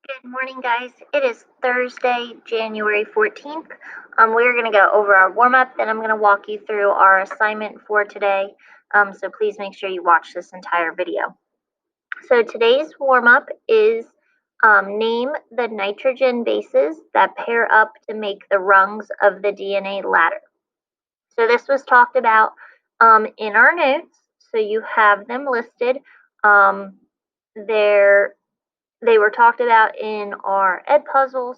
Good morning, guys. It is Thursday, January 14th. We're going to go over our warm up, then I'm going to walk you through our assignment for today. So please make sure you watch this entire video. So today's warm up is name the nitrogen bases that pair up to make the rungs of the DNA ladder. So this was talked about in our notes. So you have them listed. They're they were talked about in our Edpuzzles.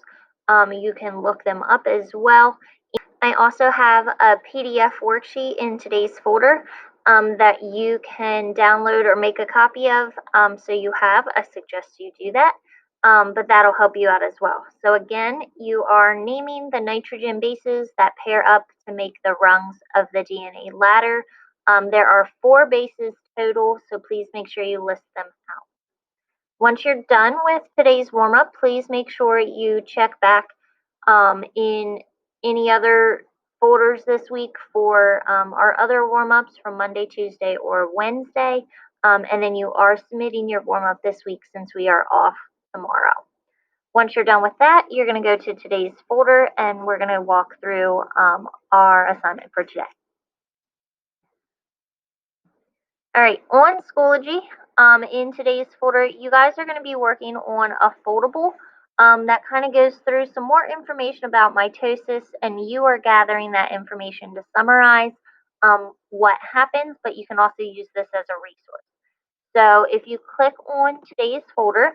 You can look them up as well. I also have a PDF worksheet in today's folder that you can download or make a copy of. So you have, I suggest you do that, but that'll help you out as well. So again, you are naming the nitrogen bases that pair up to make the rungs of the DNA ladder. There are 4 bases total, so please make sure you list them out. Once you're done with today's warm-up, please make sure you check back in any other folders this week for our other warm-ups from Monday, Tuesday, or Wednesday. And then you are submitting your warm-up this week since we are off tomorrow. Once you're done with that, you're going to go to today's folder and we're going to walk through our assignment for today. All right, on Schoology, in today's folder, you guys are going to be working on a foldable that kind of goes through some more information about mitosis, and you are gathering that information to summarize what happens, but you can also use this as a resource. So if you click on today's folder,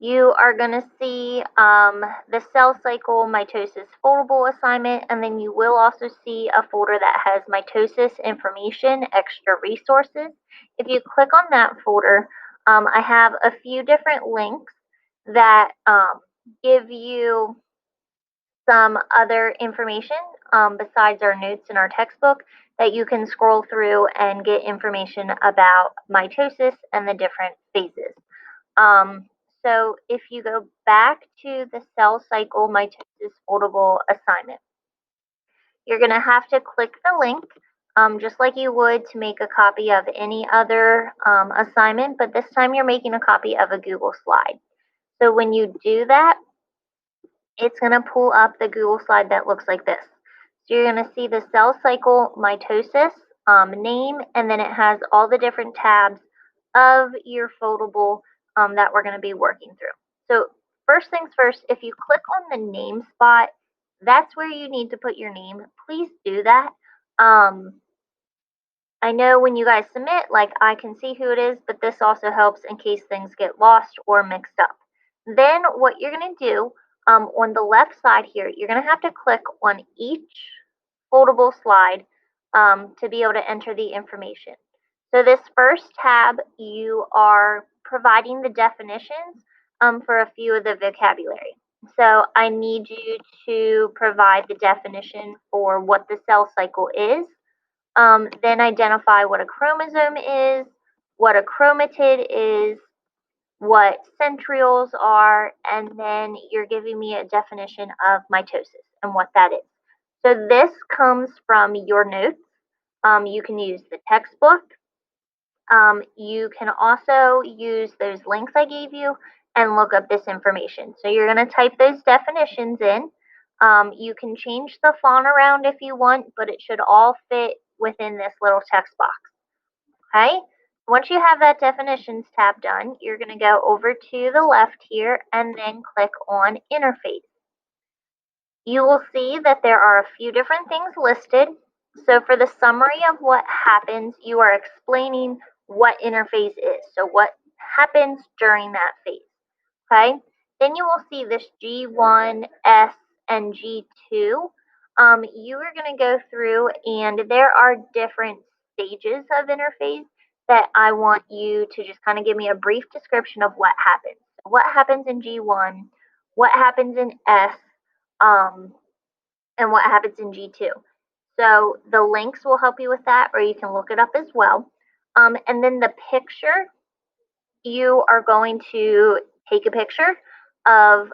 you are going to see the cell cycle mitosis foldable assignment, and then you will also see a folder that has mitosis information, extra resources. If you click on that folder, I have a few different links that give you some other information besides our notes in our textbook that you can scroll through and get information about mitosis and the different phases. So if you go back to the cell cycle mitosis foldable assignment, you're going to have to click the link just like you would to make a copy of any other assignment, but this time you're making a copy of a Google slide. So when you do that, it's going to pull up the Google slide that looks like this. So you're going to see the cell cycle mitosis name, and then it has all the different tabs of your foldable that we're going to be working through. So first things first, if you click on the name spot, that's where you need to put your name. Please do that. I know when you guys submit, like I can see who it is, but this also helps in case things get lost or mixed up. Then what you're going to do on the left side here, you're going to have to click on each foldable slide to be able to enter the information. So this first tab, you are providing the definitions for a few of the vocabulary. So I need you to provide the definition for what the cell cycle is. Then identify what a chromosome is, what a chromatid is, what centrioles are, and then you're giving me a definition of mitosis and what that is. So this comes from your notes. You can use the textbook. You can also use those links I gave you and look up this information. So you're going to type those definitions in. You can change the font around if you want, but it should all fit within this little text box. Okay? Once you have that definitions tab done, you're going to go over to the left here and then click on interface. You will see that there are a few different things listed. So for the summary of what happens, you are explaining what interface is. So what happens during that phase. Okay? Then you will see this G1, S, and G2. You are going to go through, and there are different stages of interphase that I want you to just kind of give me a brief description of what happens. What happens in G1, what happens in S, and what happens in G2. So the links will help you with that, or you can look it up as well. And then the picture, you are going to take a picture of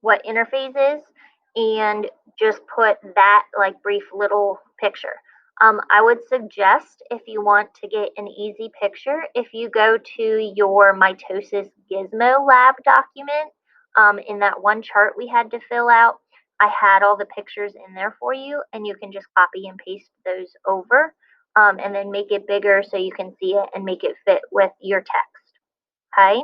what interphase is and just put that like brief little picture. I would suggest, if you want to get an easy picture, if you go to your mitosis gizmo lab document, in that one chart we had to fill out, I had all the pictures in there for you, and you can just copy and paste those over, and then make it bigger so you can see it and make it fit with your text. Okay?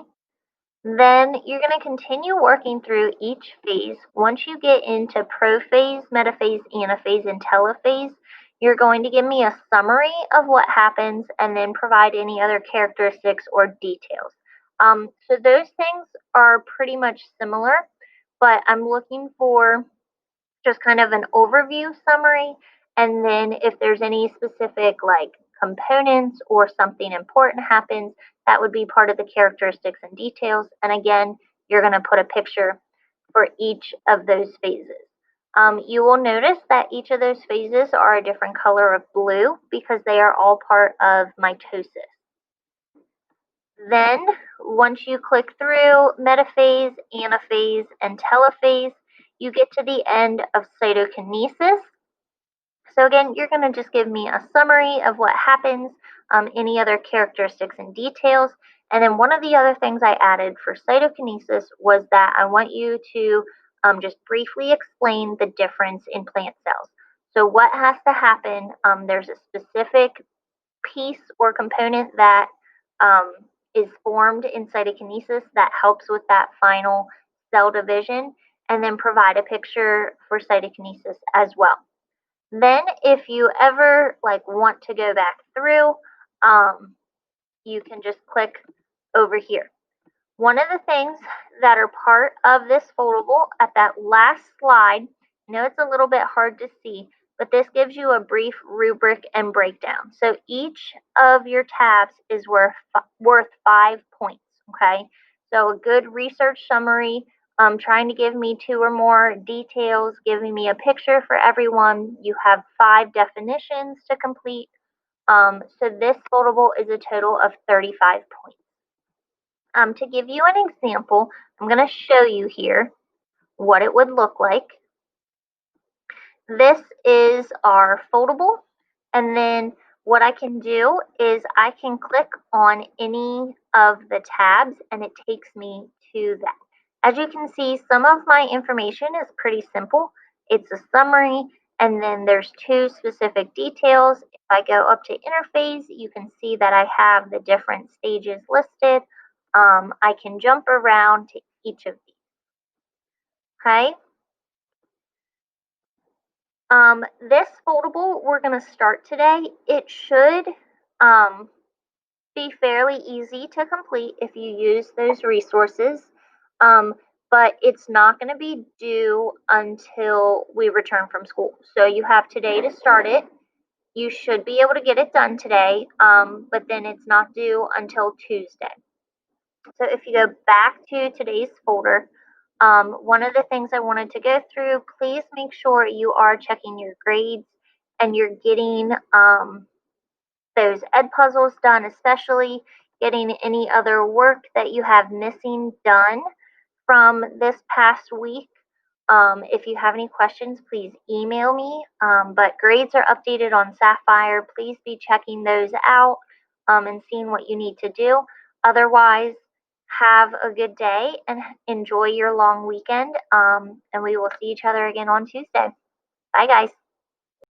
Then you're going to continue working through each phase. Once you get into prophase, metaphase, anaphase, and telophase, you're going to give me a summary of what happens and then provide any other characteristics or details. So those things are pretty much similar, but I'm looking for just kind of an overview summary. And then if there's any specific like components or something important happens, that would be part of the characteristics and details. And again, you're going to put a picture for each of those phases. You will notice that each of those phases are a different color of blue because they are all part of mitosis. Then, once you click through metaphase, anaphase, and telophase, you get to the end of cytokinesis. So again, you're going to just give me a summary of what happens, any other characteristics and details. And then one of the other things I added for cytokinesis was that I want you to just briefly explain the difference in plant cells. So what has to happen, there's a specific piece or component that is formed in cytokinesis that helps with that final cell division, and then provide a picture for cytokinesis as well. Then if you ever like want to go back through, you can just click over here. One of the things that are part of this foldable at that last slide, I know it's a little bit hard to see, but this gives you a brief rubric and breakdown. So each of your tabs is worth 5 points, okay? So a good research summary, trying to give me 2 or more details, giving me a picture for everyone. You have 5 definitions to complete. So this foldable is a total of 35 points. To give you an example, I'm going to show you here what it would look like. This is our foldable, and then what I can do is I can click on any of the tabs and it takes me to that. As you can see, some of my information is pretty simple. It's a summary, and then there's 2 specific details. If I go up to interphase, you can see that I have the different stages listed. I can jump around to each of these. Okay. This foldable we're going to start today. It should be fairly easy to complete if you use those resources, but it's not going to be due until we return from school. So you have today to start it. You should be able to get it done today, but then it's not due until Tuesday. So if you go back to today's folder, one of the things I wanted to go through, please make sure you are checking your grades and you're getting those Edpuzzles done, especially getting any other work that you have missing done from this past week. If you have any questions, please email me. But grades are updated on Sapphire. Please be checking those out and seeing what you need to do. Otherwise, have a good day and enjoy your long weekend. And we will see each other again on Tuesday. Bye, guys.